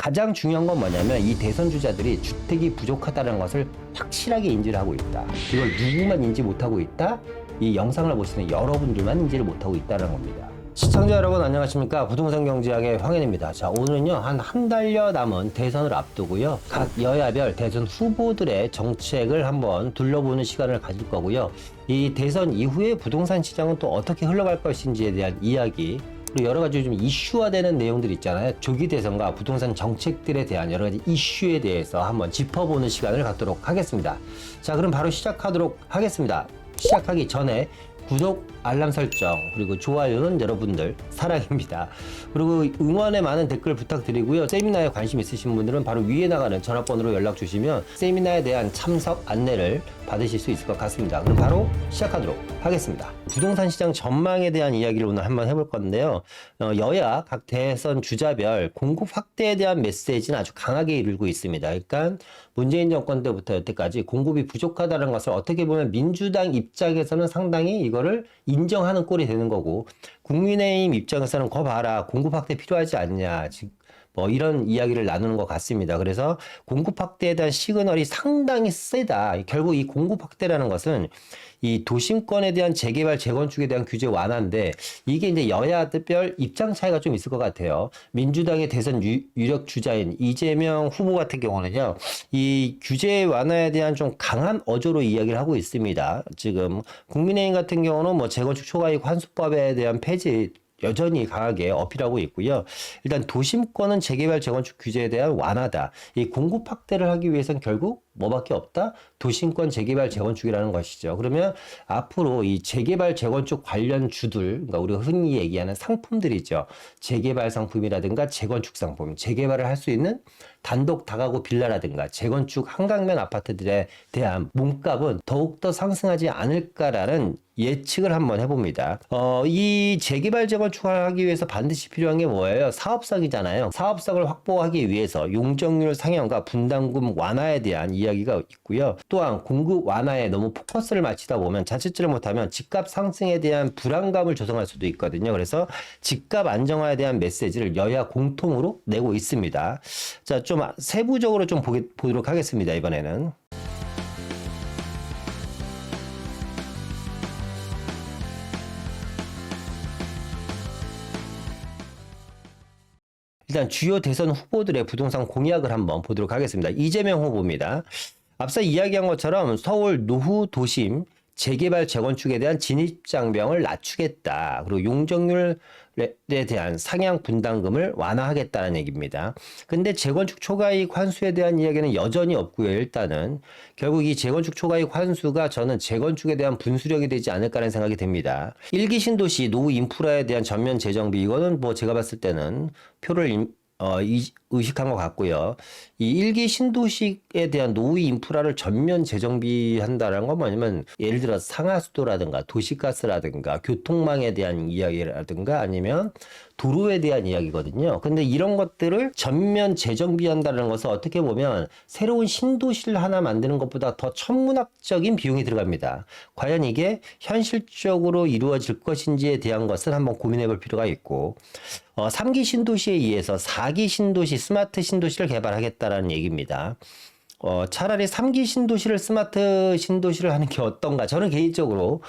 가장 중요한 건 뭐냐면 이 대선 주자들이 주택이 부족하다는 것을 확실하게 인지를 하고 있다. 이걸 누구만 인지 못하고 있다? 이 영상을 보시는 여러분들만 인지를 못하고 있다는 겁니다. 시청자 여러분 안녕하십니까? 부동산 경제학의 황현입니다. 자, 오늘은요 한 달여 남은 대선을 앞두고요 각 여야별 대선 후보들의 정책을 한번 둘러보는 시간을 가질 거고요. 이 대선 이후에 부동산 시장은 또 어떻게 흘러갈 것인지에 대한 이야기, 그리고 여러 가지 좀 이슈화되는 내용들 있잖아요. 조기 대선과 부동산 정책들에 대한 여러 가지 이슈에 대해서 한번 짚어보는 시간을 갖도록 하겠습니다. 자, 그럼 바로 시작하도록 하겠습니다. 시작하기 전에 구독, 알람 설정, 그리고 좋아요는 여러분들 사랑입니다. 그리고 응원에 많은 댓글 부탁드리고요. 세미나에 관심 있으신 분들은 바로 위에 나가는 전화번호로 연락 주시면 세미나에 대한 참석 안내를 받으실 수 있을 것 같습니다. 그럼 바로 시작하도록 하겠습니다. 부동산 시장 전망에 대한 이야기를 오늘 한번 해볼 건데요. 여야 각 대선 주자별 공급 확대에 대한 메시지는 아주 강하게 이루고 있습니다. 그러니까 문재인 정권 때부터 여태까지 공급이 부족하다는 것을 어떻게 보면 민주당 입장에서는 상당히 이거를 인정하는 꼴이 되는 거고, 국민의힘 입장에서는 거 봐라, 공급 확대 필요하지 않냐, 뭐 이런 이야기를 나누는 것 같습니다. 그래서 공급 확대에 대한 시그널이 상당히 세다. 결국 이 공급 확대라는 것은 이 도심권에 대한 재개발, 재건축에 대한 규제 완화인데, 이게 이제 여야별 입장 차이가 좀 있을 것 같아요. 민주당의 대선 유력 주자인 이재명 후보 같은 경우는요, 이 규제 완화에 대한 좀 강한 어조로 이야기를 하고 있습니다. 지금 국민의힘 같은 경우는 뭐 재건축 초과이익 환수법에 대한 폐지 여전히 강하게 어필하고 있고요. 일단 도심권은 재개발, 재건축 규제에 대한 완화다. 이 공급 확대를 하기 위해서는 결국 뭐밖에 없다? 도심권 재개발, 재건축이라는 것이죠. 그러면 앞으로 이 재개발, 재건축 관련 주들, 그러니까 우리가 흔히 얘기하는 상품들이죠. 재개발 상품이라든가 재건축 상품, 재개발을 할 수 있는 단독 다가구 빌라라든가 재건축 한강면 아파트들에 대한 몸값은 더욱더 상승하지 않을까라는 예측을 한번 해봅니다. 이 재개발, 재건축을 하기 위해서 반드시 필요한 게 뭐예요? 사업성이잖아요. 사업성을 확보하기 위해서 용적률 상향과 분담금 완화에 대한 이야기가 있고요. 또한 공급 완화에 너무 포커스를 맞추다 보면 자칫을 못하면 집값 상승에 대한 불안감을 조성할 수도 있거든요. 그래서 집값 안정화에 대한 메시지를 여야 공통으로 내고 있습니다. 자, 좀 세부적으로 좀 보도록 하겠습니다. 이번에는. 일단 주요 대선 후보들의 부동산 공약을 한번 보도록 하겠습니다. 이재명 후보입니다. 앞서 이야기한 것처럼 서울 노후 도심 재개발, 재건축에 대한 진입장벽을 낮추겠다. 그리고 용적률에 대한 상향 분담금을 완화하겠다는 얘기입니다. 근데 재건축 초과이익 환수에 대한 이야기는 여전히 없고요. 일단은 결국 이 재건축 초과이익 환수가 저는 재건축에 대한 분수령이 되지 않을까라는 생각이 듭니다. 1기 신도시 노후 인프라에 대한 전면 재정비, 이거는 뭐 제가 봤을 때는 표를 의식한 것 같고요. 이 일기 신도시에 대한 노후 인프라를 전면 재정비한다는 건 뭐냐면, 예를 들어 상하수도라든가 도시가스라든가 교통망에 대한 이야기라든가 아니면 도로에 대한 이야기거든요. 근데 이런 것들을 전면 재정비한다는 것은 어떻게 보면 새로운 신도시를 하나 만드는 것보다 더 천문학적인 비용이 들어갑니다. 과연 이게 현실적으로 이루어질 것인지에 대한 것을 한번 고민해 볼 필요가 있고, 3기 신도시에 의해서 4기 신도시, 스마트 신도시를 개발하겠다라는 얘기입니다. 차라리 3기 신도시를 스마트 신도시를 하는 게 어떤가? 저는 개인적으로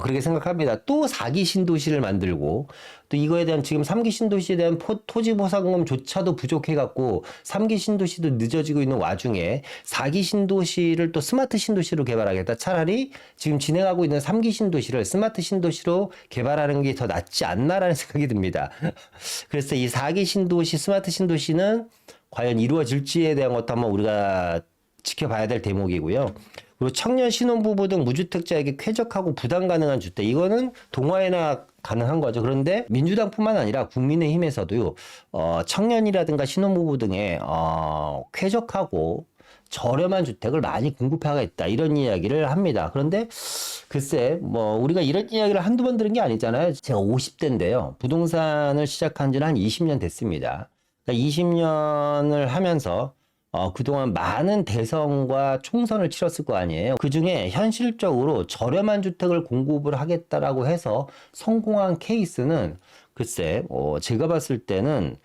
그렇게 생각합니다. 또 4기 신도시를 만들고, 또 이거에 대한 지금 3기 신도시에 대한 토지 보상금조차도 부족해갖고 3기 신도시도 늦어지고 있는 와중에 4기 신도시를 또 스마트 신도시로 개발하겠다. 차라리 지금 진행하고 있는 3기 신도시를 스마트 신도시로 개발하는 게 더 낫지 않나라는 생각이 듭니다. 그래서 이 4기 신도시, 스마트 신도시는 과연 이루어질지에 대한 것도 한번 우리가 지켜봐야 될 대목이고요. 그리고 청년 신혼부부 등 무주택자에게 쾌적하고 부담 가능한 주택, 이거는 동화에나 가능한 거죠. 그런데 민주당뿐만 아니라 국민의힘에서도 청년이라든가 신혼부부 등의 쾌적하고 저렴한 주택을 많이 공급하겠다, 이런 이야기를 합니다. 그런데 글쎄, 뭐 우리가 이런 이야기를 한두 번 들은 게 아니잖아요. 제가 50대인데요. 부동산을 시작한 지는 한 20년 됐습니다. 그러니까 20년을 하면서 그동안 많은 대선과 총선을 치렀을 거 아니에요. 그중에 현실적으로 저렴한 주택을 공급을 하겠다라고 해서 성공한 케이스는 글쎄, 제가 봤을 때는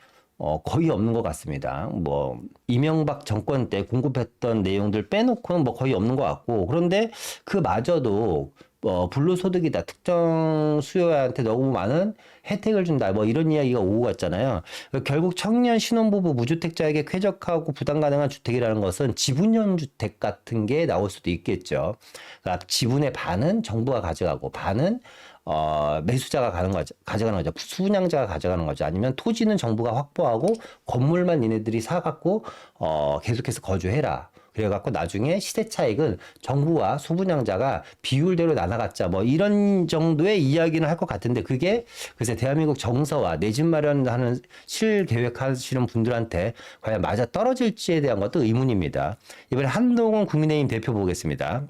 거의 없는 것 같습니다. 뭐 이명박 정권 때 공급했던 내용들 빼놓고는 뭐 거의 없는 것 같고, 그런데 그마저도 불로소득이다, 특정 수요자한테 너무 많은 혜택을 준다, 뭐 이런 이야기가 오고 갔잖아요. 결국 청년 신혼부부 무주택자에게 쾌적하고 부담 가능한 주택이라는 것은 지분형 주택 같은 게 나올 수도 있겠죠. 그러니까 지분의 반은 정부가 가져가고 반은 매수자가 가져가는 거죠. 수분양자가 가져가는 거죠. 아니면 토지는 정부가 확보하고 건물만 얘네들이 사갖고 계속해서 거주해라. 그래갖고 나중에 시세 차익은 정부와 소분양자가 비율대로 나눠갖자, 뭐 이런 정도의 이야기는 할 것 같은데, 그게 글쎄 대한민국 정서와 내 집 마련하는 실계획하시는 분들한테 과연 맞아 떨어질지에 대한 것도 의문입니다. 이번에 한동훈 국민의힘 대표 보겠습니다.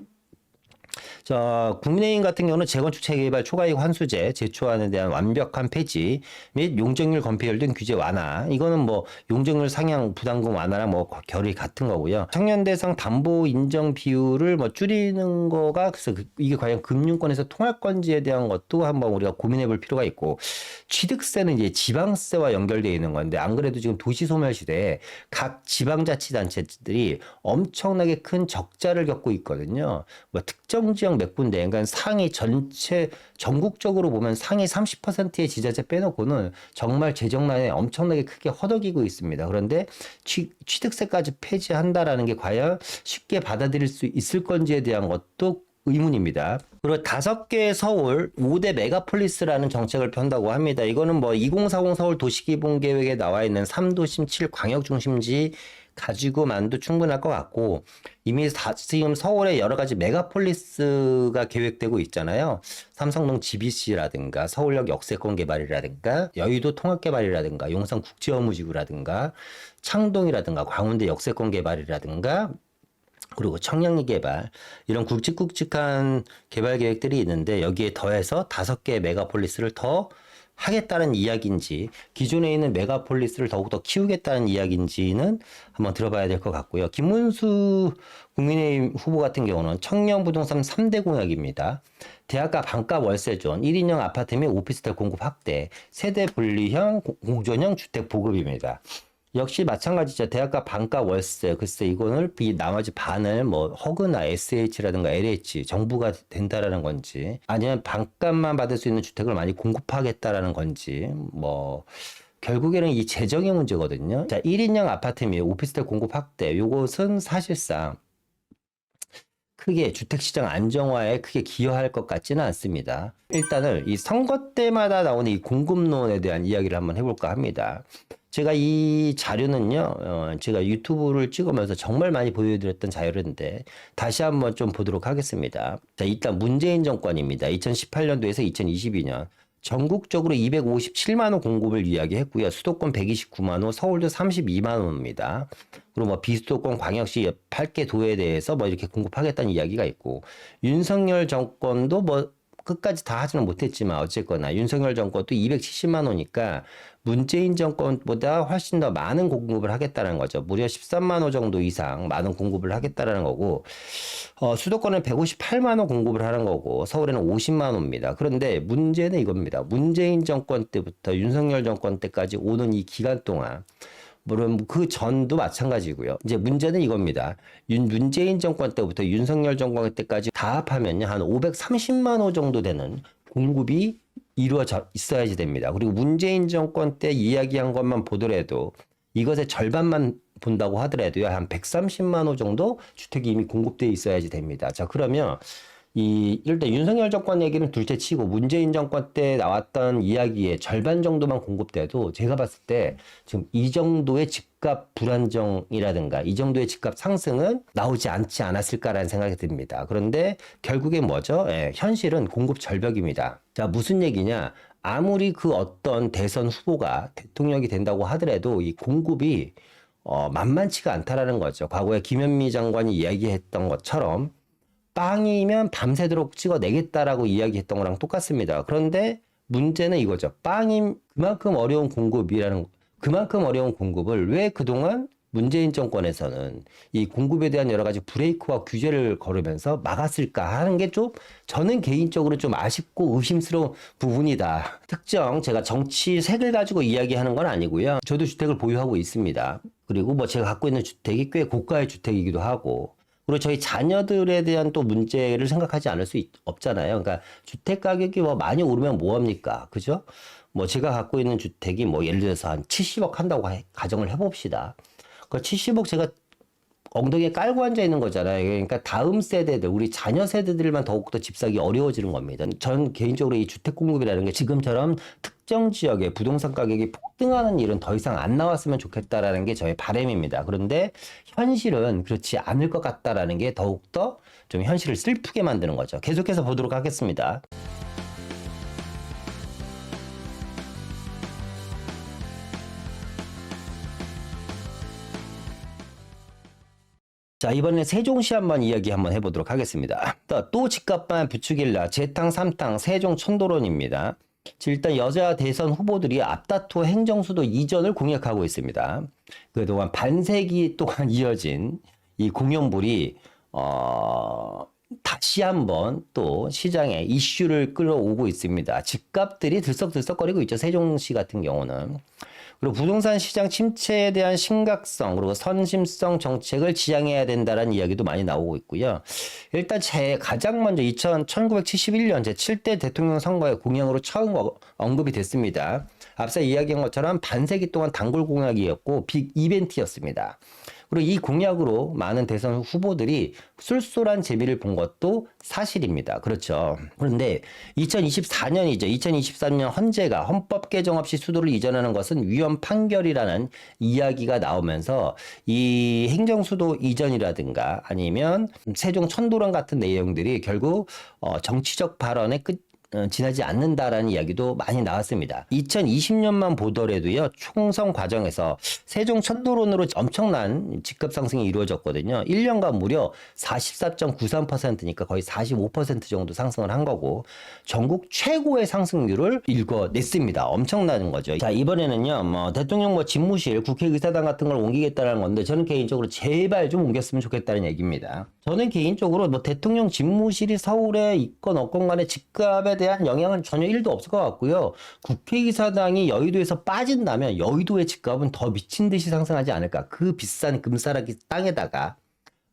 국민의힘 같은 경우는 재건축 재개발 초과이익 환수제 제초안에 대한 완벽한 폐지 및 용적률 건폐율 등 규제 완화. 이거는 뭐 용적률 상향 부담금 완화랑 뭐 결이 같은 거고요. 청년 대상 담보 인정 비율을 뭐 줄이는 거가, 그래서 이게 과연 금융권에서 통할 건지에 대한 것도 한번 우리가 고민해 볼 필요가 있고, 취득세는 이제 지방세와 연결되어 있는 건데, 안 그래도 지금 도시소멸 시대에 각 지방자치단체들이 엄청나게 큰 적자를 겪고 있거든요. 뭐 특정 지역 몇 군데, 그러니까 상위 전체 전국적으로 보면 상위 30%의 지자체 빼놓고는 정말 재정난에 엄청나게 크게 허덕이고 있습니다. 그런데 취득세까지 폐지한다라는 게 과연 쉽게 받아들일 수 있을 건지에 대한 것도 의문입니다. 그리고 5개의 서울 5대 메가폴리스라는 정책을 편다고 합니다. 이거는 뭐 2040 서울 도시기본계획에 나와 있는 3도심 7광역중심지 가지고만도 충분할 것 같고, 이미 지금 서울에 여러 가지 메가폴리스가 계획되고 있잖아요. 삼성동 GBC라든가 서울역 역세권 개발이라든가 여의도 통합 개발이라든가 용산 국제업무지구라든가 창동이라든가 광운대 역세권 개발이라든가 그리고 청량리 개발, 이런 굵직굵직한 개발 계획들이 있는데, 여기에 더해서 5개의 메가폴리스를 더 하겠다는 이야기인지, 기존에 있는 메가폴리스를 더욱더 키우겠다는 이야기인지는 한번 들어봐야 될 것 같고요. 김문수 국민의힘 후보 같은 경우는 청년 부동산 3대 공약입니다. 대학가 반값 월세존, 1인용 아파트 및 오피스텔 공급 확대, 세대 분리형 공존형 주택 보급입니다. 역시 마찬가지죠. 대학가 반값 월세, 글쎄 이거는 나머지 반을 뭐 허그나 SH라든가 LH 정부가 된다라는 건지, 아니면 반값만 받을 수 있는 주택을 많이 공급하겠다라는 건지, 뭐 결국에는 이 재정의 문제거든요. 자, 1인용 아파트 및 오피스텔 공급 확대, 요것은 사실상 크게 주택시장 안정화에 크게 기여할 것 같지는 않습니다. 일단은 이 선거 때마다 나오는 이 공급론에 대한 이야기를 한번 해볼까 합니다. 제가 이 자료는요, 제가 유튜브를 찍으면서 정말 많이 보여드렸던 자료인데, 다시 한번 좀 보도록 하겠습니다. 자, 일단 문재인 정권입니다. 2018년도에서 2022년. 전국적으로 257만 호 공급을 이야기했고요. 수도권 129만 호, 서울도 32만 호입니다. 그리고 뭐 비수도권 광역시 8개 도에 대해서 뭐 이렇게 공급하겠다는 이야기가 있고, 윤석열 정권도 뭐 끝까지 다 하지는 못했지만 어쨌거나 윤석열 정권도 270만 호니까 문재인 정권보다 훨씬 더 많은 공급을 하겠다는 거죠. 무려 13만 호 정도 이상 많은 공급을 하겠다는 거고, 수도권은 158만 호 공급을 하는 거고, 서울에는 50만 호입니다. 그런데 문제는 이겁니다. 문재인 정권 때부터 윤석열 정권 때까지 오는 이 기간 동안, 물론 그 전도 마찬가지고요. 이제 문제는 이겁니다. 문재인 정권 때부터 윤석열 정권 때까지 다 합하면요, 한 530만 호 정도 되는 공급이 이루어져 있어야지 됩니다. 그리고 문재인 정권 때 이야기한 것만 보더라도, 이것의 절반만 본다고 하더라도요, 한 130만 호 정도 주택이 이미 공급되어 있어야지 됩니다. 자, 그러면 일단 윤석열 정권 얘기는 둘째 치고, 문재인 정권 때 나왔던 이야기의 절반 정도만 공급돼도 제가 봤을 때 지금 이 정도의 집값 불안정이라든가 이 정도의 집값 상승은 나오지 않지 않았을까라는 생각이 듭니다. 그런데 결국에 뭐죠? 현실은 공급 절벽입니다. 자, 무슨 얘기냐? 아무리 그 어떤 대선 후보가 대통령이 된다고 하더라도 이 공급이 만만치가 않다라는 거죠. 과거에 김현미 장관이 이야기했던 것처럼 빵이면 밤새도록 찍어내겠다라고 이야기했던 거랑 똑같습니다. 그런데 문제는 이거죠. 그만큼 어려운 공급을 왜 그동안 문재인 정권에서는 이 공급에 대한 여러 가지 브레이크와 규제를 걸으면서 막았을까 하는 게 좀 저는 개인적으로 좀 아쉽고 의심스러운 부분이다. 특정 제가 정치 색을 가지고 이야기하는 건 아니고요. 저도 주택을 보유하고 있습니다. 그리고 뭐 제가 갖고 있는 주택이 꽤 고가의 주택이기도 하고 그리고 저희 자녀들에 대한 또 문제를 생각하지 않을 수 없잖아요. 그러니까 주택 가격이 뭐 많이 오르면 뭐합니까? 그죠? 뭐 제가 갖고 있는 주택이 뭐 예를 들어서 한 70억 한다고 가정을 해봅시다. 그 70억 제가 엉덩이에 깔고 앉아 있는 거잖아요. 그러니까 다음 세대들, 우리 자녀 세대들만 더욱더 집 사기 어려워지는 겁니다. 전 개인적으로 이 주택 공급이라는 게 지금처럼 특정 지역의 부동산 가격이 폭등하는 일은 더 이상 안 나왔으면 좋겠다라는 게 저의 바람입니다. 그런데 현실은 그렇지 않을 것 같다라는 게 더욱더 좀 현실을 슬프게 만드는 거죠. 계속해서 보도록 하겠습니다. 자, 이번에 세종시 한번 이야기 한번 해보도록 하겠습니다. 또 집값만 부추길라 재탕, 삼탕, 세종 천도론입니다. 일단 여자 대선 후보들이 앞다투어 행정수도 이전을 공약하고 있습니다. 그동안 반세기 동안 이어진 이 공연불이 다시 한번 또 시장에 이슈를 끌어오고 있습니다. 집값들이 들썩들썩거리고 있죠. 세종시 같은 경우는. 그리고 부동산 시장 침체에 대한 심각성 그리고 선심성 정책을 지향해야 된다는 이야기도 많이 나오고 있고요. 일단 가장 먼저 1971년 제7대 대통령 선거의 공약으로 처음 언급이 됐습니다. 앞서 이야기한 것처럼 반세기 동안 단골 공약이었고 빅 이벤트였습니다. 그리고 이 공약으로 많은 대선 후보들이 쏠쏠한 재미를 본 것도 사실입니다. 그렇죠. 그런데 2024년이죠. 2023년 헌재가 헌법 개정 없이 수도를 이전하는 것은 위헌 판결이라는 이야기가 나오면서 이 행정수도 이전이라든가 아니면 세종 천도론 같은 내용들이 결국 정치적 발언의 지나지 않는다라는 이야기도 많이 나왔습니다. 2020년만 보더라도요, 총선 과정에서 세종 천도론으로 엄청난 집값 상승이 이루어졌거든요. 1년간 무려 44.93%니까 거의 45% 정도 상승을 한 거고, 전국 최고의 상승률을 일궈냈습니다. 엄청나는 거죠. 자, 이번에는요, 대통령 집무실, 국회의사당 같은 걸 옮기겠다는 건데, 저는 개인적으로 제발 좀 옮겼으면 좋겠다는 얘기입니다. 저는 개인적으로 대통령 집무실이 서울에 있건 없건 간에 집값에 대한 영향은 전혀 1도 없을 것 같고요. 국회의사당이 여의도에서 빠진다면 여의도의 집값은 더 미친 듯이 상승하지 않을까. 그 비싼 금싸라기 땅에다가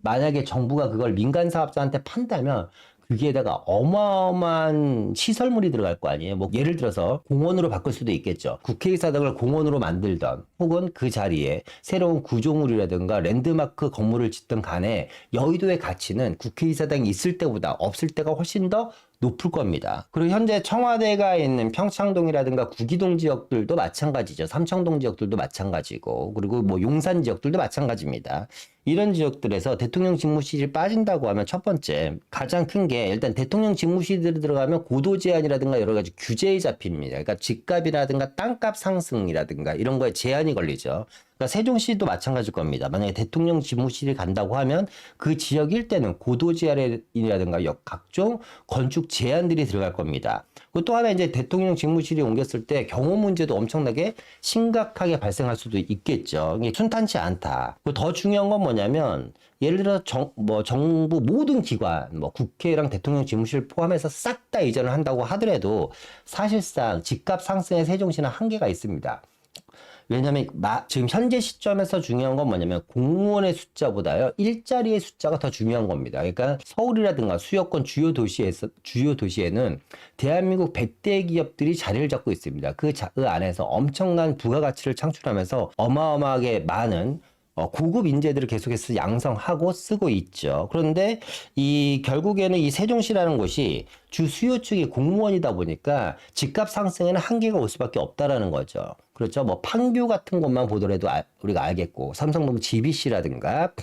만약에 정부가 그걸 민간 사업자한테 판다면 거기에다가 어마어마한 시설물이 들어갈 거 아니에요. 뭐 예를 들어서 공원으로 바꿀 수도 있겠죠. 국회의사당을 공원으로 만들던 혹은 그 자리에 새로운 구조물이라든가 랜드마크 건물을 짓든 간에 여의도의 가치는 국회의사당이 있을 때보다 없을 때가 훨씬 더 높을 겁니다. 그리고 현재 청와대가 있는 평창동이라든가 구기동 지역들도 마찬가지죠. 삼청동 지역들도 마찬가지고 그리고 뭐 용산 지역들도 마찬가지입니다. 이런 지역들에서 대통령 집무실이 빠진다고 하면 첫 번째 가장 큰 게 일단 대통령 집무실에 들어가면 고도 제한이라든가 여러 가지 규제에 잡힙니다. 그러니까 집값이라든가 땅값 상승이라든가 이런 거에 제한이 걸리죠. 그러니까 세종시도 마찬가지일 겁니다. 만약에 대통령 집무실이 간다고 하면 그 지역 일대는 고도 제한이라든가 각종 건축 제한들이 들어갈 겁니다. 그리고 또 하나 이제 대통령 집무실이 옮겼을 때 경호 문제도 엄청나게 심각하게 발생할 수도 있겠죠. 이게 순탄치 않다. 그리고 더 중요한 건 뭐냐면 예를 들어 정부 모든 기관, 국회랑 대통령 집무실 포함해서 싹 다 이전을 한다고 하더라도 사실상 집값 상승의 세종시는 한계가 있습니다. 왜냐하면 지금 현재 시점에서 중요한 건 뭐냐면 공무원의 숫자보다요 일자리의 숫자가 더 중요한 겁니다. 그러니까 서울이라든가 수도권 주요 도시에는 대한민국 100대 기업들이 자리를 잡고 있습니다. 그 안에서 엄청난 부가가치를 창출하면서 어마어마하게 많은 고급 인재들을 계속해서 양성하고 쓰고 있죠. 그런데 결국에는 이 세종시라는 곳이 주 수요 측이 공무원이다 보니까 집값 상승에는 한계가 올 수밖에 없다라는 거죠. 그렇죠. 판교 같은 곳만 보더라도 우리가 알겠고 삼성동 GBC라든가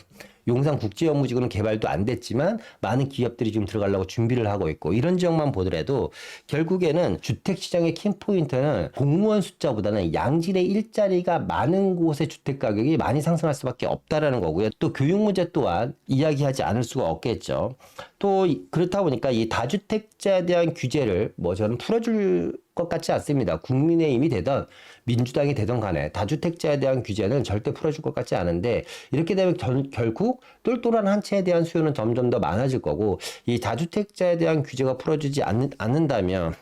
용산국제업무지구는 개발도 안 됐지만 많은 기업들이 지금 들어가려고 준비를 하고 있고 이런 지역만 보더라도 결국에는 주택시장의 킴포인트는 공무원 숫자보다는 양질의 일자리가 많은 곳의 주택가격이 많이 상승할 수밖에 없다라는 거고요. 또 교육 문제 또한 이야기하지 않을 수가 없겠죠. 또 그렇다 보니까 이 다주택자에 대한 규제를 저는 풀어줄 것 같지 않습니다. 국민의힘이 되던 민주당이 되던 간에 다주택자에 대한 규제는 절대 풀어줄 것 같지 않은데 이렇게 되면 결국 똘똘한 한 채에 대한 수요는 점점 더 많아질 거고 이 다주택자에 대한 규제가 풀어주지 않는다면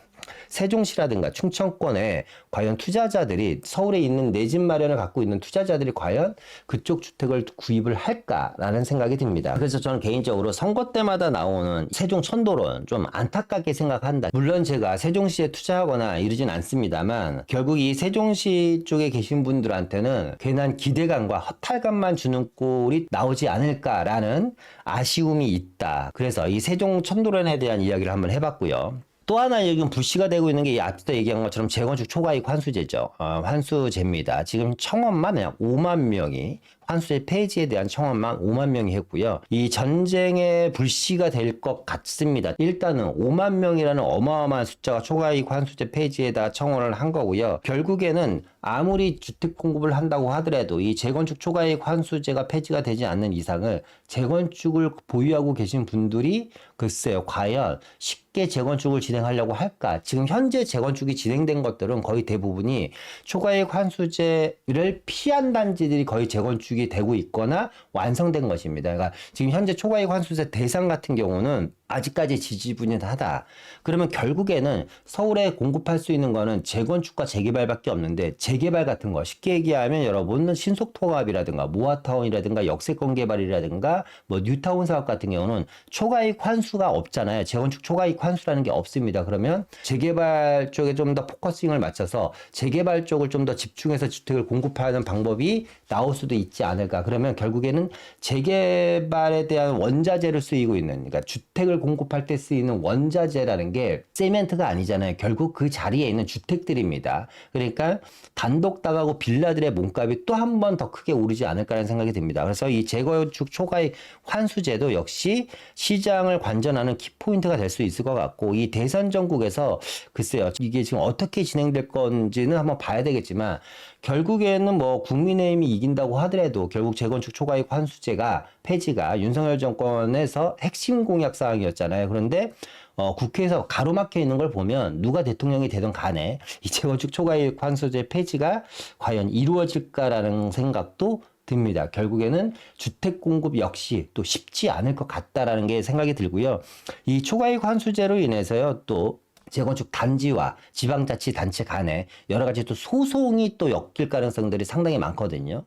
세종시라든가 충청권에 과연 투자자들이 서울에 있는 내 집 마련을 갖고 있는 투자자들이 과연 그쪽 주택을 구입을 할까라는 생각이 듭니다. 그래서 저는 개인적으로 선거 때마다 나오는 세종 천도론 좀 안타깝게 생각한다. 물론 제가 세종시에 투자하거나 이러진 않습니다만 결국 이 세종시 쪽에 계신 분들한테는 괜한 기대감과 허탈감만 주는 꼴이 나오지 않을까라는 아쉬움이 있다. 그래서 이 세종 천도론에 대한 이야기를 한번 해봤고요. 또 하나 요즘 불씨가 되고 있는 게 이 앞서 얘기한 것처럼 재건축 초과이익 환수제죠. 환수제입니다. 지금 청원만 약 5만 명이 환수제 폐지에 대한 청원만 5만 명이 했고요. 이 전쟁의 불씨가 될 것 같습니다. 일단은 5만 명이라는 어마어마한 숫자가 초과이익 환수제 폐지에다 청원을 한 거고요. 결국에는 아무리 주택 공급을 한다고 하더라도 이 재건축 초과이익 환수제가 폐지가 되지 않는 이상을 재건축을 보유하고 계신 분들이 글쎄요, 과연 쉽게 재건축을 진행하려고 할까? 지금 현재 재건축이 진행된 것들은 거의 대부분이 초과이익 환수제를 피한 단지들이 거의 재건축이 되고 있거나 완성된 것입니다. 그러니까 지금 현재 초과이익 환수제 대상 같은 경우는 아직까지 지지분이하다. 그러면 결국에는 서울에 공급할 수 있는 거는 재건축과 재개발밖에 없는데 재개발 같은 거 쉽게 얘기하면 여러분은 신속통합이라든가 모아타운이라든가 역세권 개발이라든가 뭐 뉴타운 사업 같은 경우는 초과이익 환수가 없잖아요. 재건축 초과이익 환수라는 게 없습니다. 그러면 재개발 쪽에 좀 더 포커싱을 맞춰서 재개발 쪽을 좀 더 집중해서 주택을 공급하는 방법이 나올 수도 있지 않을까. 그러면 결국에는 재개발에 대한 원자재를 쓰이고 있는, 그러니까 주택을 공급할 때 쓰이는 원자재라는 게 세멘트가 아니잖아요. 결국 그 자리에 있는 주택들입니다. 그러니까 단독 다가구 빌라들의 몸값이 또 한 번 더 크게 오르지 않을까라는 생각이 듭니다. 그래서 이 재건축 초과이익 환수제도 역시 시장을 관전하는 키포인트가 될 수 있을 것 같고, 이 대선 전국에서 글쎄요, 이게 지금 어떻게 진행될 건지는 한번 봐야 되겠지만 결국에는 뭐 국민의힘이 이긴다고 하더라도 결국 재건축 초과이익 환수제가 폐지가 윤석열 정권에서 핵심 공약 사항이었잖아요. 그런데 국회에서 가로막혀 있는 걸 보면 누가 대통령이 되든 간에 이 재건축 초과이익 환수제 폐지가 과연 이루어질까라는 생각도 듭니다. 결국에는 주택 공급 역시 또 쉽지 않을 것 같다라는 게 생각이 들고요. 이 초과이익 환수제로 인해서요, 또 재건축 단지와 지방자치단체 간에 여러 가지 또 소송이 또 엮일 가능성들이 상당히 많거든요.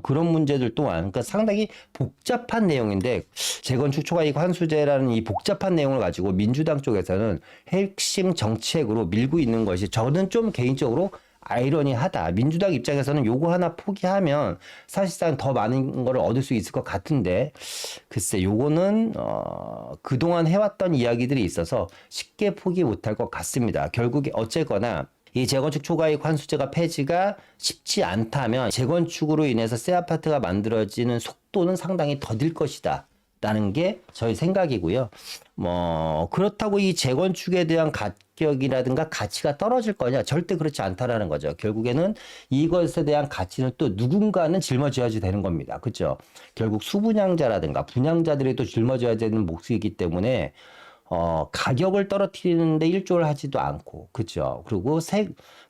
그런 문제들 또한, 그러니까 상당히 복잡한 내용인데, 재건축 초과이익 환수제라는 이 복잡한 내용을 가지고 민주당 쪽에서는 핵심 정책으로 밀고 있는 것이 저는 좀 개인적으로 아이러니하다. 민주당 입장에서는 요거 하나 포기하면 사실상 더 많은 걸 얻을 수 있을 것 같은데, 글쎄 요거는 그동안 해왔던 이야기들이 있어서 쉽게 포기 못할 것 같습니다. 결국에 어쨌거나 이 재건축 초과이익 환수제가 폐지가 쉽지 않다면 재건축으로 인해서 새 아파트가 만들어지는 속도는 상당히 더딜 것이다 라는 게 저희 생각이고요. 뭐 그렇다고 이 재건축에 대한 가격이라든가 가치가 떨어질 거냐? 절대 그렇지 않다라는 거죠. 결국에는 이것에 대한 가치는 또 누군가는 짊어져야지 되는 겁니다. 그렇죠? 결국 수분양자라든가 분양자들이 또 짊어져야 되는 몫이기 때문에 가격을 떨어뜨리는데 일조를 하지도 않고, 그죠? 그리고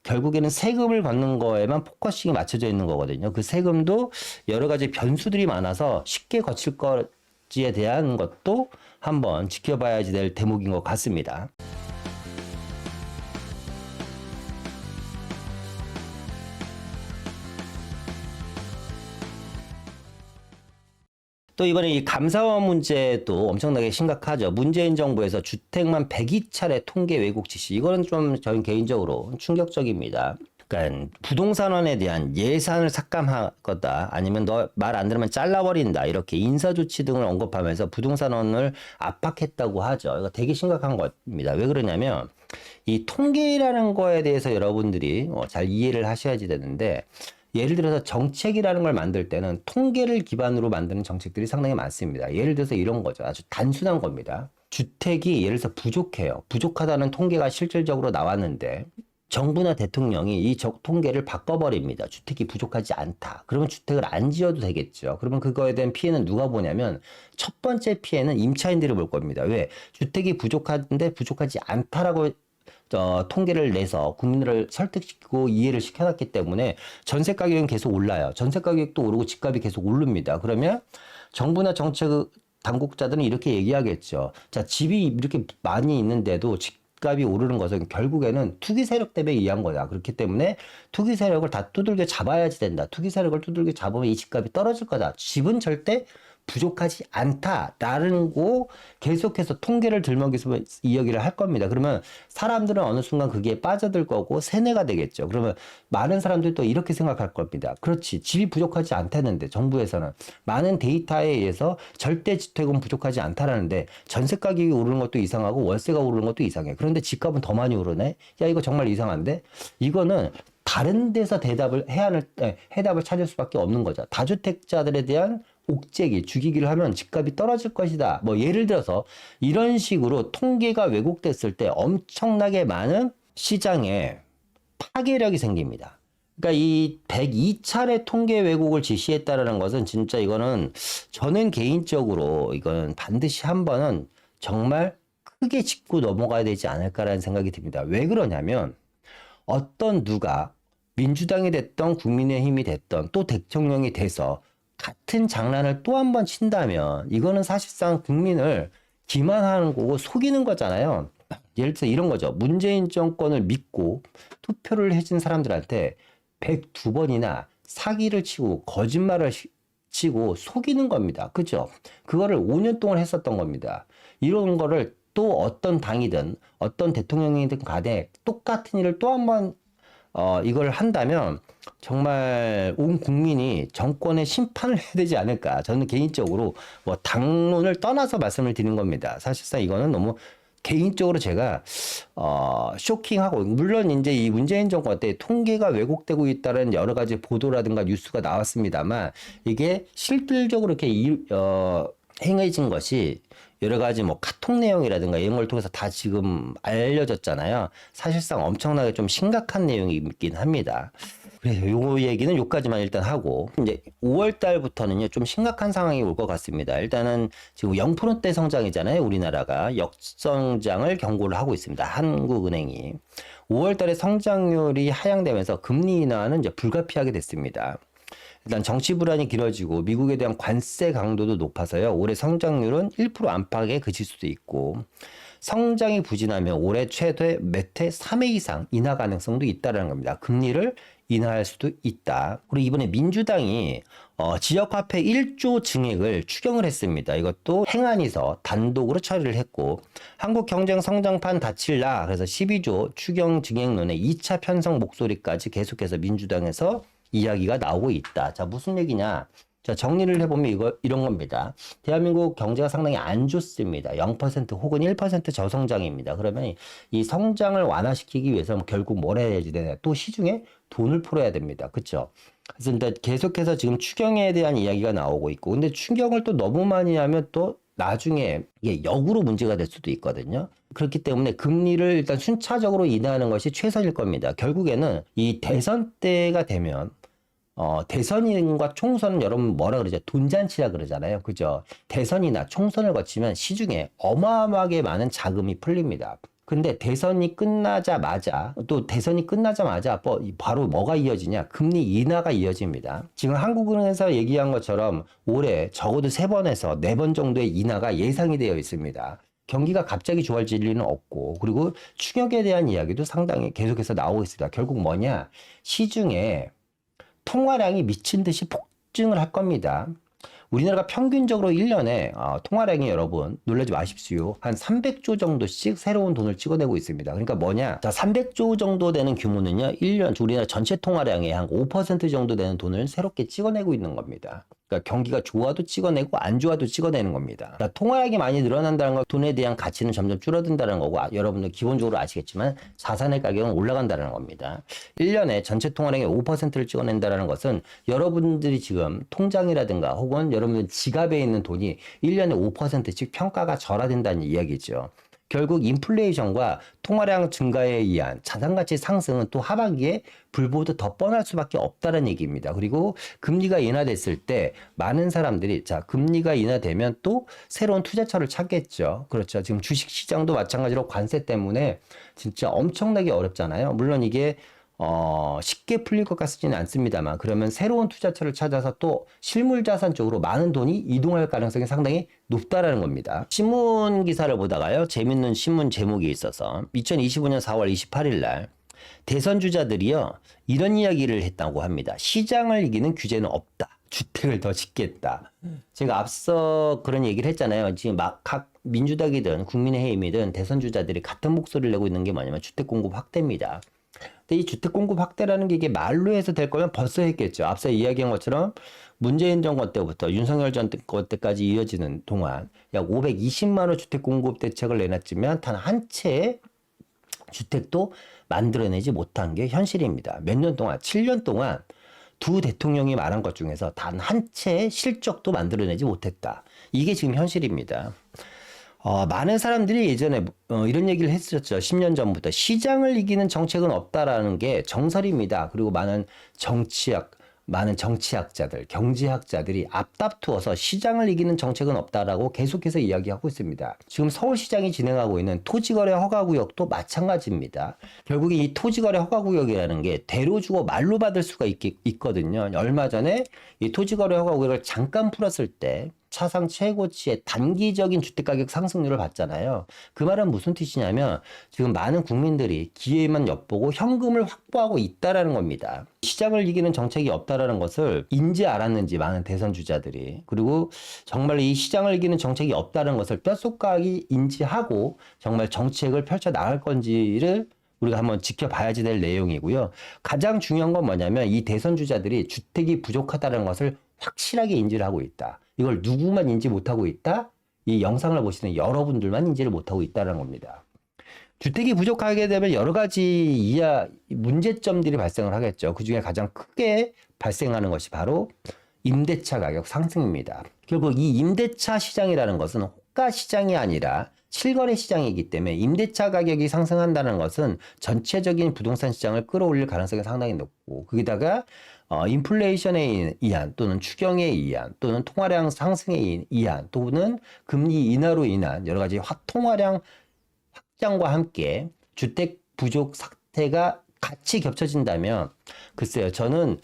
결국에는 세금을 받는 거에만 포커싱이 맞춰져 있는 거거든요. 그 세금도 여러 가지 변수들이 많아서 쉽게 거칠 것지에 대한 것도 한번 지켜봐야지 될 대목인 것 같습니다. 또 이번에 이 감사원 문제도 엄청나게 심각하죠. 문재인 정부에서 주택만 102차례 통계 왜곡 지시. 이거는 좀 저희 개인적으로 충격적입니다. 그러니까 부동산원에 대한 예산을 삭감하거나 아니면 너 말 안 들으면 잘라버린다, 이렇게 인사조치 등을 언급하면서 부동산원을 압박했다고 하죠. 이거 되게 심각한 겁니다. 왜 그러냐면 이 통계라는 거에 대해서 여러분들이 잘 이해를 하셔야지 되는데, 예를 들어서 정책이라는 걸 만들 때는 통계를 기반으로 만드는 정책들이 상당히 많습니다. 예를 들어서 이런 거죠. 아주 단순한 겁니다. 주택이 예를 들어서 부족해요. 부족하다는 통계가 실질적으로 나왔는데 정부나 대통령이 이 통계를 바꿔버립니다. 주택이 부족하지 않다. 그러면 주택을 안 지어도 되겠죠. 그러면 그거에 대한 피해는 누가 보냐면 첫 번째 피해는 임차인들이 볼 겁니다. 왜? 주택이 부족한데 부족하지 않다라고 통계를 내서 국민들을 설득시키고 이해를 시켜놨기 때문에 전세 가격은 계속 올라요. 전세 가격도 오르고 집값이 계속 오릅니다. 그러면 정부나 정책 당국자들은 이렇게 얘기하겠죠. 자, 집이 이렇게 많이 있는데도 집값이 오르는 것은 결국에는 투기 세력 때문에 의한 거다. 그렇기 때문에 투기 세력을 다 두들겨 잡아야지 된다. 투기 세력을 두들겨 잡으면 이 집값이 떨어질 거다. 집은 절대 부족하지 않다라는 거 계속해서 통계를 들먹이면서 이야기를 할 겁니다. 그러면 사람들은 어느 순간 그게 빠져들 거고 세뇌가 되겠죠. 그러면 많은 사람들이 또 이렇게 생각할 겁니다. 그렇지, 집이 부족하지 않다는데 정부에서는 많은 데이터에 의해서 절대 주택은 부족하지 않다라는데 전세 가격이 오르는 것도 이상하고 월세가 오르는 것도 이상해. 그런데 집값은 더 많이 오르네. 야, 이거 정말 이상한데. 이거는 다른 데서 해답을 찾을 수밖에 없는 거죠. 다주택자들에 대한 옥죄기, 죽이기를 하면 집값이 떨어질 것이다. 뭐 예를 들어서 이런 식으로 통계가 왜곡됐을 때 엄청나게 많은 시장에 파괴력이 생깁니다. 그러니까 이 102차례 통계 왜곡을 지시했다라는 것은 진짜 이거는 저는 개인적으로 이건 반드시 한 번은 정말 크게 짚고 넘어가야 되지 않을까라는 생각이 듭니다. 왜 그러냐면 어떤 누가 민주당이 됐던 국민의힘이 됐던 또 대통령이 돼서 같은 장난을 또 한 번 친다면 이거는 사실상 국민을 기만하는 거고 속이는 거잖아요. 예를 들어서 이런 거죠. 문재인 정권을 믿고 투표를 해준 사람들한테 102번이나 사기를 치고 거짓말을 치고 속이는 겁니다. 그죠? 그거를 5년 동안 했었던 겁니다. 이런 거를 또 어떤 당이든 어떤 대통령이든 간에 똑같은 일을 또 한 번 이걸 한다면 정말 온 국민이 정권의 심판을 해야 되지 않을까. 저는 개인적으로 뭐 당론을 떠나서 말씀을 드리는 겁니다. 사실상 이거는 너무 개인적으로 제가 쇼킹하고, 물론 이제 이 문재인 정권 때 통계가 왜곡되고 있다는 여러 가지 보도라든가 뉴스가 나왔습니다만 이게 실질적으로 이렇게 행해진 것이 여러 가지 뭐 카톡 내용이라든가 이런 걸 통해서 다 지금 알려졌잖아요. 사실상 엄청나게 좀 심각한 내용이 있긴 합니다. 그래서 요 얘기는 요까지만 일단 하고, 이제 5월 달부터는요 좀 심각한 상황이 올 것 같습니다. 일단은 지금 0%대 성장이잖아요. 우리나라가 역성장을 경고를 하고 있습니다. 한국은행이 5월 달에 성장률이 하향되면서 금리 인하는 이제 불가피하게 됐습니다. 일단 정치 불안이 길어지고 미국에 대한 관세 강도도 높아서요. 올해 성장률은 1% 안팎에 그칠 수도 있고, 성장이 부진하면 올해 최대 몇 해 3회 이상 인하 가능성도 있다는 겁니다. 금리를 인하할 수도 있다. 그리고 이번에 민주당이 지역화폐 1조 증액을 추경을 했습니다. 이것도 행안위에서 단독으로 처리를 했고, 한국 경쟁 성장판 다칠라 그래서 12조 추경 증액론의 2차 편성 목소리까지 계속해서 민주당에서 이야기가 나오고 있다. 자, 무슨 얘기냐? 자, 정리를 해보면 이런 겁니다. 대한민국 경제가 상당히 안 좋습니다. 0% 혹은 1% 저성장입니다. 그러면 이 성장을 완화시키기 위해서 결국 뭘 해야지 되냐? 또 시중에 돈을 풀어야 됩니다. 그쵸? 그래서 일단 계속해서 지금 추경에 대한 이야기가 나오고 있고, 근데 추경을 또 너무 많이 하면 또 나중에 이게 역으로 문제가 될 수도 있거든요. 그렇기 때문에 금리를 일단 순차적으로 인하하는 것이 최선일 겁니다. 결국에는 이 대선 때가 되면 대선과 총선은 여러분 뭐라 그러죠? 돈잔치라 그러잖아요. 그죠? 대선이나 총선을 거치면 시중에 어마어마하게 많은 자금이 풀립니다. 근데 대선이 끝나자마자 바로 뭐가 이어지냐? 금리 인하가 이어집니다. 지금 한국은행에서 얘기한 것처럼 올해 적어도 3번에서 4번 정도의 인하가 예상이 되어 있습니다. 경기가 갑자기 좋아질 리는 없고, 그리고 충격에 대한 이야기도 상당히 계속해서 나오고 있습니다. 결국 뭐냐? 시중에 통화량이 미친 듯이 폭증을 할 겁니다. 우리나라가 평균적으로 1년에 통화량이, 여러분 놀라지 마십시오, 한 300조 정도씩 새로운 돈을 찍어내고 있습니다. 그러니까 뭐냐? 자, 300조 정도 되는 규모는요 1년 우리나라 전체 통화량의 한 5% 정도 되는 돈을 새롭게 찍어내고 있는 겁니다. 그러니까 경기가 좋아도 찍어내고 안 좋아도 찍어내는 겁니다. 그러니까 통화량이 많이 늘어난다는 건 돈에 대한 가치는 점점 줄어든다는 거고, 여러분들 기본적으로 아시겠지만 자산의 가격은 올라간다는 겁니다. 1년에 전체 통화량의 5%를 찍어낸다는 것은 여러분들이 지금 통장이라든가 혹은 여러분들 지갑에 있는 돈이 1년에 5%씩 평가가 절하된다는 이야기죠. 결국 인플레이션과 통화량 증가에 의한 자산가치 상승은 또 하반기에 불보듯 더 뻔할 수밖에 없다는 얘기입니다. 그리고 금리가 인하됐을 때 많은 사람들이 자, 금리가 인하되면 또 새로운 투자처를 찾겠죠. 그렇죠. 지금 주식시장도 마찬가지로 관세 때문에 진짜 엄청나게 어렵잖아요. 물론 이게 쉽게 풀릴 것 같지는 않습니다만 그러면 새로운 투자처를 찾아서 또 실물 자산 쪽으로 많은 돈이 이동할 가능성이 상당히 높다라는 겁니다. 신문 기사를 보다가요. 재밌는 신문 제목이 있어서 2025년 4월 28일 날 대선 주자들이요. 이런 이야기를 했다고 합니다. 시장을 이기는 규제는 없다. 주택을 더 짓겠다. 제가 앞서 그런 얘기를 했잖아요. 지금 막 각 민주당이든 국민의힘이든 대선 주자들이 같은 목소리를 내고 있는 게 뭐냐면 주택 공급 확대입니다. 근데 이 주택 공급 확대라는 게 이게 말로 해서 될 거면 벌써 했겠죠. 앞서 이야기한 것처럼 문재인 정권 때부터 윤석열 정권 때까지 이어지는 동안 약 520만 호 주택 공급 대책을 내놨지만 단 한 채의 주택도 만들어내지 못한 게 현실입니다. 몇 년 동안, 7년 동안 두 대통령이 말한 것 중에서 단 한 채의 실적도 만들어내지 못했다. 이게 지금 현실입니다. 많은 사람들이 예전에 이런 얘기를 했었죠. 10년 전부터. 시장을 이기는 정책은 없다라는 게 정설입니다. 그리고 많은 정치학자들, 경제학자들이 앞다투어서 시장을 이기는 정책은 없다라고 계속해서 이야기하고 있습니다. 지금 서울시장이 진행하고 있는 토지거래 허가구역도 마찬가지입니다. 결국에 이 토지거래 허가구역이라는 게 대로 주고 말로 받을 수가 있거든요. 얼마 전에 이 토지거래 허가구역을 잠깐 풀었을 때 사상 최고치의 단기적인 주택가격 상승률을 봤잖아요. 그 말은 무슨 뜻이냐면 지금 많은 국민들이 기회만 엿보고 현금을 확보하고 있다라는 겁니다. 시장을 이기는 정책이 없다라는 것을 인지 알았는지 많은 대선 주자들이 그리고 정말 이 시장을 이기는 정책이 없다는 것을 뼛속까지 인지하고 정말 정책을 펼쳐 나갈 건지를 우리가 한번 지켜봐야지 될 내용이고요. 가장 중요한 건 뭐냐면 이 대선 주자들이 주택이 부족하다는 것을 확실하게 인지를 하고 있다. 이걸 누구만 인지 못하고 있다? 이 영상을 보시는 여러분들만 인지를 못하고 있다는 겁니다. 주택이 부족하게 되면 여러 가지 문제점들이 발생을 하겠죠. 그중에 가장 크게 발생하는 것이 바로 임대차 가격 상승입니다. 결국 이 임대차 시장이라는 것은 호가 시장이 아니라 실거래 시장이기 때문에 임대차 가격이 상승한다는 것은 전체적인 부동산 시장을 끌어올릴 가능성이 상당히 높고 거기다가 인플레이션에 의한 또는 추경에 의한 또는 통화량 상승에 의한 또는 금리 인하로 인한 여러 가지 통화량 확장과 함께 주택 부족 사태가 같이 겹쳐진다면 글쎄요 저는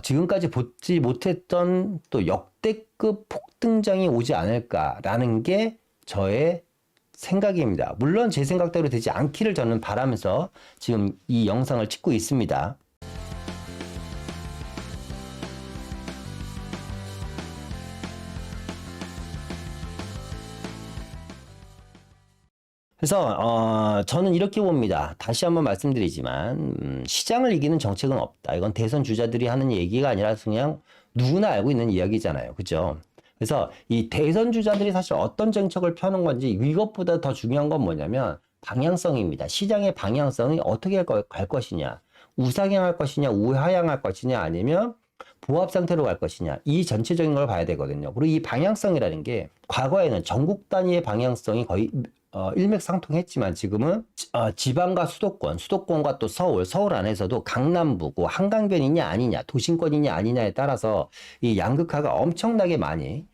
지금까지 보지 못했던 또 역대급 폭등장이 오지 않을까라는 게 저의 생각입니다. 물론 제 생각대로 되지 않기를 저는 바라면서 지금 이 영상을 찍고 있습니다. 그래서 저는 이렇게 봅니다. 다시 한번 말씀드리지만 시장을 이기는 정책은 없다. 이건 대선 주자들이 하는 얘기가 아니라 그냥 누구나 알고 있는 이야기잖아요. 그죠? 그래서 이 대선 주자들이 사실 어떤 정책을 펴는 건지 이것보다 더 중요한 건 뭐냐면 방향성입니다. 시장의 방향성이 어떻게 갈 것이냐. 우상향할 것이냐, 우하향할 것이냐, 아니면 보합 상태로 갈 것이냐. 이 전체적인 걸 봐야 되거든요. 그리고 이 방향성이라는 게 과거에는 전국 단위의 방향성이 거의 일맥상통했지만 지금은 지방과 수도권과 또 서울 안에서도 강남부고 한강변이냐 아니냐, 도심권이냐 아니냐에 따라서 이 양극화가 엄청나게 많이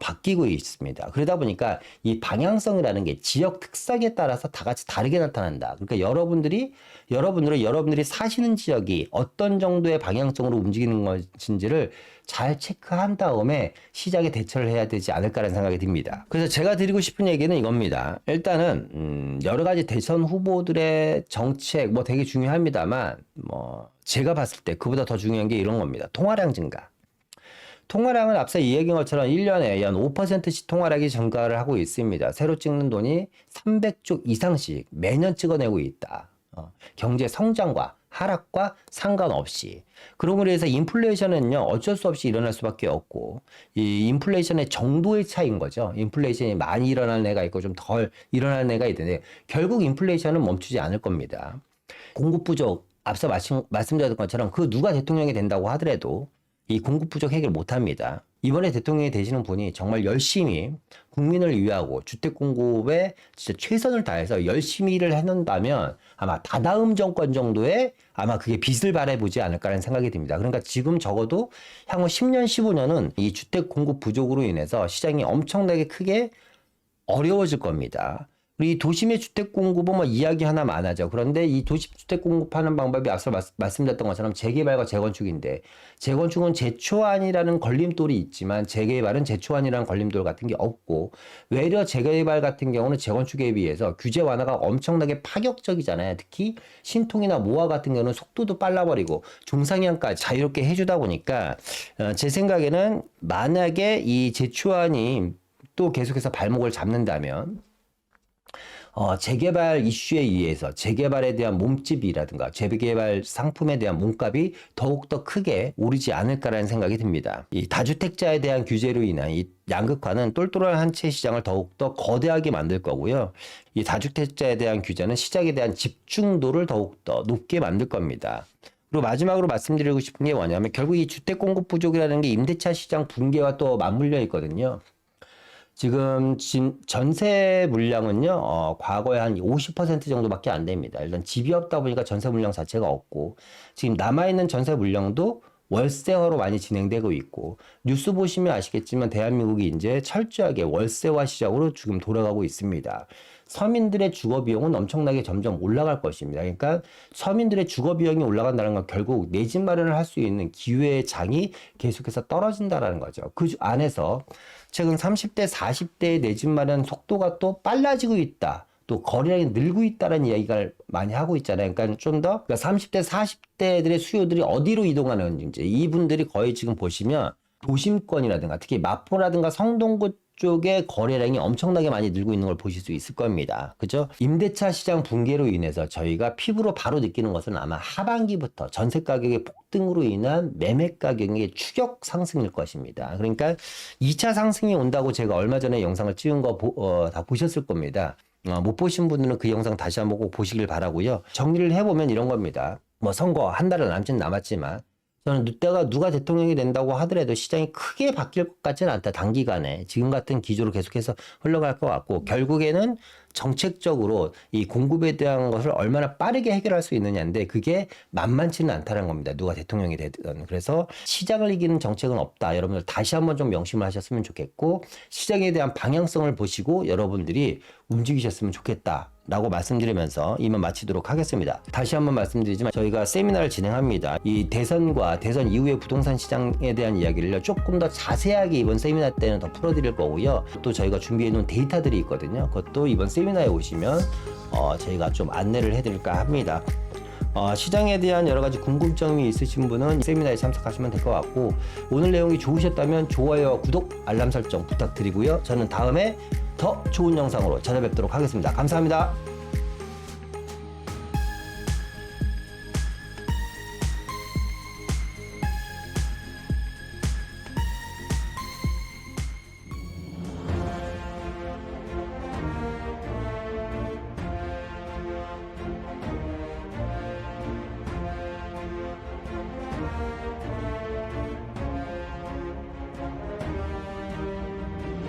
바뀌고 있습니다. 그러다 보니까 이 방향성이라는 게 지역 특성에 따라서 다 같이 다르게 나타난다. 그러니까 여러분들이 사시는 지역이 어떤 정도의 방향성으로 움직이는 것인지를 잘 체크한 다음에 시장에 대처를 해야 되지 않을까라는 생각이 듭니다. 그래서 제가 드리고 싶은 얘기는 이겁니다. 일단은 여러 가지 대선 후보들의 정책 뭐 되게 중요합니다만 제가 봤을 때 그보다 더 중요한 게 이런 겁니다. 통화량 증가. 통화량은 앞서 이야기한 것처럼 1년에 연 5%씩 통화량이 증가를 하고 있습니다. 새로 찍는 돈이 300조 이상씩 매년 찍어내고 있다. 경제 성장과 하락과 상관없이. 그러므로 해서 인플레이션은요, 어쩔 수 없이 일어날 수밖에 없고, 이 인플레이션의 정도의 차이인 거죠. 인플레이션이 많이 일어나는 애가 있고 좀 덜 일어나는 애가 있는데, 결국 인플레이션은 멈추지 않을 겁니다. 공급 부족, 앞서 말씀드렸던 것처럼 그 누가 대통령이 된다고 하더라도 이 공급 부족 해결 못 합니다. 이번에 대통령이 되시는 분이 정말 열심히 국민을 위하고 주택 공급에 진짜 최선을 다해서 열심히 일을 해놓는다면 아마 다다음 정권 정도에 아마 그게 빛을 발해보지 않을까라는 생각이 듭니다. 그러니까 지금 적어도 향후 10년, 15년은 이 주택 공급 부족으로 인해서 시장이 엄청나게 크게 어려워질 겁니다. 우리 도심의 주택 공급은 뭐 이야기 하나 많아져. 그런데 이 도심 주택 공급하는 방법이 앞서 말씀드렸던 것처럼 재개발과 재건축인데, 재건축은 제초안이라는 걸림돌이 있지만 재개발은 제초안이라는 걸림돌 같은 게 없고, 외려 재개발 같은 경우는 재건축에 비해서 규제 완화가 엄청나게 파격적이잖아요. 특히 신통이나 모아 같은 경우는 속도도 빨라버리고 종상향까지 자유롭게 해주다 보니까 제 생각에는 만약에 이 제초안이 또 계속해서 발목을 잡는다면 재개발 이슈에 의해서 재개발에 대한 몸집이라든가 재개발 상품에 대한 몸값이 더욱더 크게 오르지 않을까라는 생각이 듭니다. 이 다주택자에 대한 규제로 인한 이 양극화는 똘똘한 한 채 시장을 더욱더 거대하게 만들 거고요. 이 다주택자에 대한 규제는 시장에 대한 집중도를 더욱더 높게 만들 겁니다. 그리고 마지막으로 말씀드리고 싶은 게 뭐냐면 결국 이 주택 공급 부족이라는 게 임대차 시장 붕괴와 또 맞물려 있거든요. 지금 전세 물량은요, 과거에 한 50% 정도밖에 안 됩니다. 일단 집이 없다 보니까 전세 물량 자체가 없고, 지금 남아있는 전세 물량도 월세화로 많이 진행되고 있고, 뉴스 보시면 아시겠지만 대한민국이 이제 철저하게 월세화 시장으로 지금 돌아가고 있습니다. 서민들의 주거 비용은 엄청나게 점점 올라갈 것입니다. 그러니까 서민들의 주거 비용이 올라간다는 건 결국 내 집 마련을 할 수 있는 기회의 장이 계속해서 떨어진다라는 거죠. 그 안에서 최근 30대, 40대의 내 집 마련 속도가 또 빨라지고 있다. 또 거래량이 늘고 있다는 이야기를 많이 하고 있잖아요. 그러니까 좀 더 30대, 40대들의 수요들이 어디로 이동하는지 이분들이 거의 지금 보시면 도심권이라든가 특히 마포라든가 성동구 쪽의 거래량이 엄청나게 많이 늘고 있는 걸 보실 수 있을 겁니다. 그죠? 임대차 시장 붕괴로 인해서 저희가 피부로 바로 느끼는 것은 아마 하반기부터 전세 가격의 폭등으로 인한 매매 가격의 추격 상승일 것입니다. 그러니까 2차 상승이 온다고 제가 얼마 전에 영상을 찍은 거 다 보셨을 겁니다. 못 보신 분들은 그 영상 다시 한번 꼭 보시길 바라고요. 정리를 해보면 이런 겁니다. 뭐 선거 한 달은 남았지만 저는 누가 대통령이 된다고 하더라도 시장이 크게 바뀔 것 같지는 않다. 단기간에 지금 같은 기조로 계속해서 흘러갈 것 같고 결국에는 정책적으로 이 공급에 대한 것을 얼마나 빠르게 해결할 수 있느냐인데 그게 만만치는 않다는 겁니다. 누가 대통령이 되든. 그래서 시장을 이기는 정책은 없다. 여러분들 다시 한번 좀 명심을 하셨으면 좋겠고 시장에 대한 방향성을 보시고 여러분들이 움직이셨으면 좋겠다. 라고 말씀드리면서 이만 마치도록 하겠습니다. 다시 한번 말씀드리지만 저희가 세미나를 진행합니다. 이 대선과 대선 이후의 부동산 시장에 대한 이야기를 조금 더 자세하게 이번 세미나 때는 더 풀어드릴 거고요. 또 저희가 준비해 놓은 데이터들이 있거든요. 그것도 이번 세미나에 오시면 저희가 좀 안내를 해드릴까 합니다. 시장에 대한 여러 가지 궁금점이 있으신 분은 세미나에 참석하시면 될 것 같고 오늘 내용이 좋으셨다면 좋아요와 구독, 알람 설정 부탁드리고요. 저는 다음에 더 좋은 영상으로 찾아뵙도록 하겠습니다. 감사합니다.